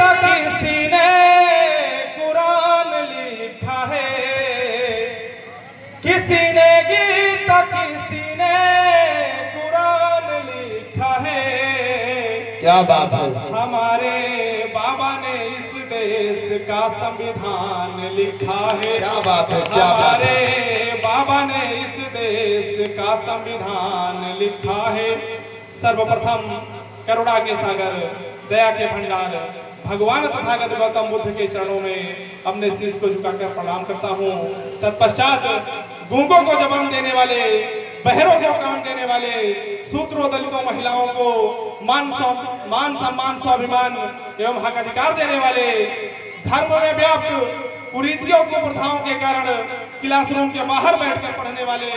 गीता किसी ने कुरान लिखा है, किसी ने गीता किसी ने कुरान लिखा है। क्या बात है। हमारे बाबा ने इस देश का संविधान लिखा है। क्या बात है, क्या बात है। हमारे बाबा ने इस देश का संविधान लिखा है। सर्वप्रथम करुणा के सागर, दया के भंडार भगवान तथागत गौतम बुद्ध के चरणों में अपने शीश को झुकाकर प्रणाम करता हूँ। तत्पश्चात गूंगों को जबान देने वाले, बहरों को कान देने वाले, शूद्रों दलितों महिलाओं को मान सम्मान स्वाभिमान एवं हक अधिकार देने वाले, धर्म में व्याप्त कुरीतियों को प्रथाओं के कारण क्लासरूम के बाहर बैठकर पढ़ने वाले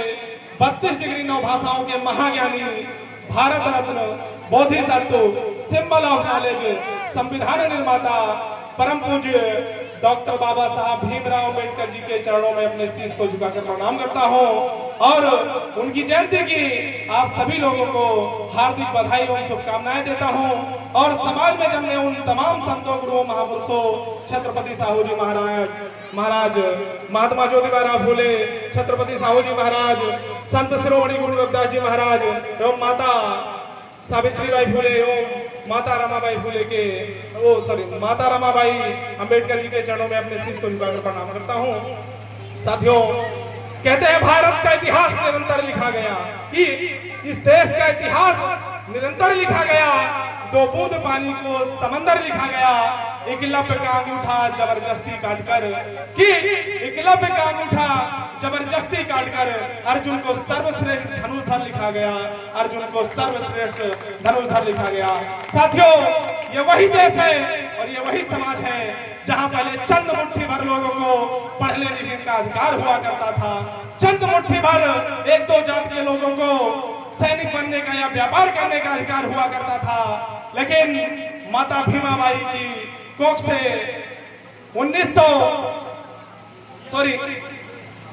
32 डिग्री 9 भाषाओं के महाज्ञानी, Bharat Ratna, Bodhisattva, symbol of knowledge, संविधान निर्माता परम पूज्य डॉक्टर बाबा साहब भीमराव अम्बेडकर जी के चरणों में अपने शीश को झुकाकर प्रणाम करता हूं और उनकी जयंती की आप सभी लोगों को हार्दिक बधाई एवं शुभकामनाएं देता हूं। और समाज में जन्मे उन तमाम संतों, गुरुओं, महापुरुषों, छत्रपति साहू जी महाराज, महात्मा ज्योतिबा फूले, छत्रपति साहू जी महाराज, संत शिरोमणि गुरु रविदास जी महाराज एवं माता सावित्रीबाई फूले एवं माता रमाबाई फूले के माता रमाबाई अंबेडकर जी के चरणों में अपने शीश को झुकाकर प्रणाम करता हूँ। साथियों, कहते हैं भारत का इतिहास निरंतर लिखा गया, कि इस देश का इतिहास निरंतर लिखा गया। 2 बूंद पानी को समंदर लिखा गया। एकलव्य का अंगूठा जबरदस्ती काटकर, कि एकलव्य का अंगूठा जबरदस्ती काटकर अर्जुन को सर्वश्रेष्ठ धनुषधर लिखा गया। अर्जुन को सर्वश्रेष्ठ धनुषधर लिखा गया। साथियों, ये वही देश है और ये वही समाज है जहां पहले चंद मुट्ठी भर लोगों को पढ़ने लिखने का अधिकार हुआ करता था। चंद मुट्ठी भर 1-2 जाति के लोगों को सैनिक बनने का या व्यापार करने का अधिकार हुआ करता था। लेकिन माता भीमाबाई की कोख से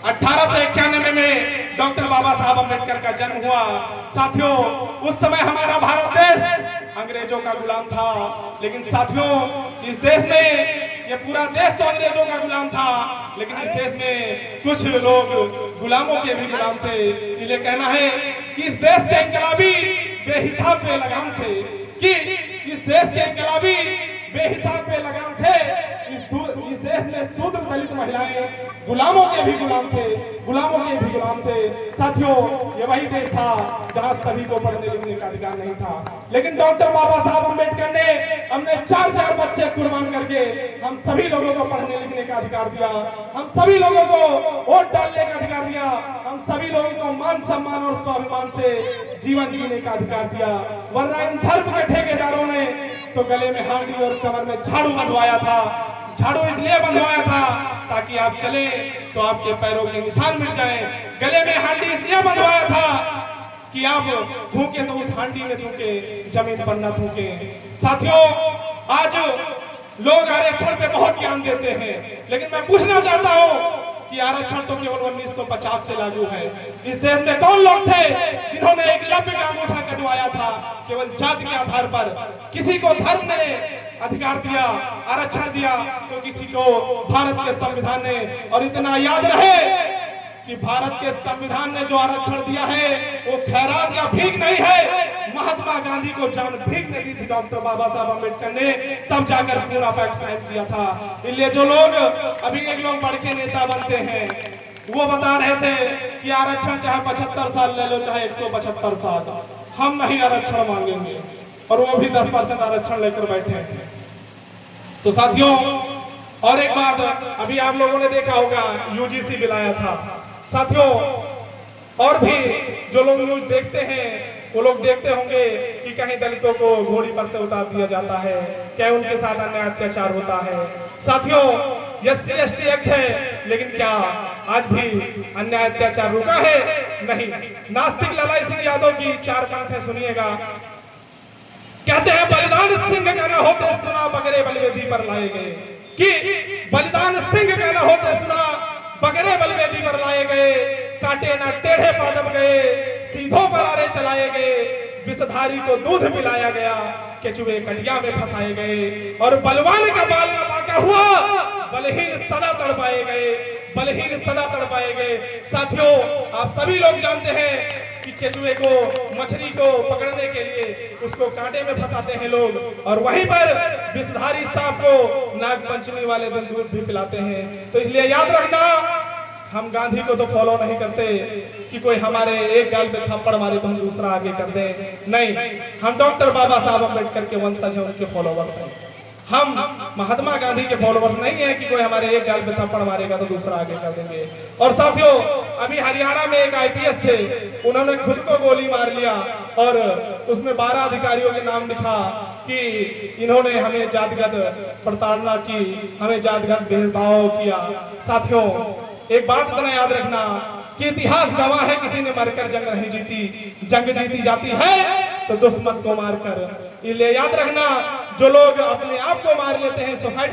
1891 में डॉक्टर बाबा साहब अम्बेडकर का जन्म हुआ। साथियों, उस समय हमारा भारत देश अंग्रेजों का गुलाम था। लेकिन साथियों, इस देश में, ये पूरा देश तो अंग्रेजों का गुलाम था, लेकिन इस देश में कुछ लोग गुलामों के भी गुलाम थे। इन्हें कहना है कि इस देश के इंकलाबी बेहिसाब बेलगाम थे, कि इस देश के इंकलाबी बेहिसाब बेलगाम थे। इस देश में शूद्र दलित महिलाएं गुलामों के भी गुलाम थे, गुलामों के भी गुलाम थे। साथियों, ये वही देश था जहां सभी को पढ़ने लिखने का अधिकार नहीं था। लेकिन डॉक्टर बाबा साहब अम्बेडकर ने हमने 4-4 बच्चे कुर्बान करके हम सभी लोगों को पढ़ने लिखने का अधिकार दिया। हम सभी लोगों को वोट डालने का अधिकार दिया। हम सभी लोगों को मान सम्मान और स्वाभिमान से जीवन जीने का अधिकार दिया। वरना इन धर्म के ठेकेदारों ने तो गले में हांडी और कमर में झाड़ू बंधवाया था। झाड़ू इसलिए बंधवाया था ताकि आप चले तो आपके पैरों के निशान मिट जाएं। गले में हांडी इसलिए बंधवाया था कि आप थूके तो उस हांडी में थूके, जमीन पर न थूके। साथियों, आज लोग आरक्षण पे बहुत ज्ञान देते हैं, लेकिन मैं पूछना चाहता हूं कि आरक्षण तो केवल 1950 से लागू है। इस देश में कौन लोग थे जिन्होंने एकलव्य का अंगूठा कटवाया था? केवल जाति के आधार पर किसी को धर्म ने अधिकार दिया, आरक्षण दिया, तो किसी को भारत के संविधान ने। और इतना याद रहे कि भारत के संविधान ने जो आरक्षण दिया है वो खैरात या भीख नहीं है। महात्मा गांधी को जान भीख ने दी थी डॉक्टर बाबा साहब अम्बेडकर ने, तब जाकर पूरा पैक्ट साइन किया था। इसलिए जो लोग अभी एक लोग बढ़ के नेता बनते हैं, वो बता रहे थे कि आरक्षण चाहे 75 साल ले लो, चाहे 175 साल, हम नहीं आरक्षण मांगेंगे, और वो भी 10% आरक्षण लेकर बैठे हैं। तो साथियों, और एक बात, अभी आप लोगों ने देखा होगा यूजीसी बिल आया था। साथियों, और भी जो लोग न्यूज देखते हैं वो लोग देखते होंगे कि कहीं दलितों को घोड़ी पर से उतार दिया जाता है, क्या उनके साथ अन्याय अत्याचार होता है। साथियों, SC/ST एक्ट है, लेकिन क्या आज भी अन्याय अत्याचार रुका है? नहीं। नास्तिक ललाई सिंह यादव की 4 पंक्तियां सुनिएगा। कहते हैं, बलिदान सिंह का न होते सुना बगरे बलिवेदी पर लाए गए, कि बलिदान सिंह का न होते सुना बगरे बलिवेदी पर लाए गए, काटे न टेढ़े पादप गए, सीधों पर आरे चलाए गए, विषधारी को दूध पिलाया गया। केचुए कटिया में फंसाए गए और बलवान का बाल न बांका हुआ, बलहीन सदा तड़पाए गए, बलहीन सदा तड़पाए गए। साथियों, आप सभी लोग जानते हैं कि केचुए को, मछली को पकड़ने के लिए उसको कांटे में फंसाते हैं लोग, और वहीं पर विषधारी सांप को नाग पंचमी वाले दिन दूध भी पिलाते हैं। तो इसलिए याद रखना, हम गांधी को तो फॉलो नहीं करते कि कोई हमारे एक गाल पे थप्पड़ मारे तो हम दूसरा आगे कर दें। नहीं, हम डॉक्टर बाबा साहब अम्बेडकर के वंशज हैं, उनके फॉलोवर्स हैं। हम महात्मा गांधी के फॉलोवर्स नहीं है कि कोई हमारे एक गाल पे थप्पड़ मारेगा तो दूसरा आगे कर देंगे। और साथियों, अभी हरियाणा में एक आईपीएस थे, उन्होंने खुद को गोली मार लिया और उसमें 12 अधिकारियों के नाम लिखा कि इन्होंने हमें जातिगत प्रताड़ना की, हमें जातिगत भेदभाव किया। साथियों, एक बात इतना याद रखना कि इतिहास गवाह है, किसी ने मरकर जंग नहीं जीती, जंग जीती जाती है तो दुश्मन को मारकर। इसलिए याद रखना, जो लोग अपने आप को मार लेते हैं सोसाइटी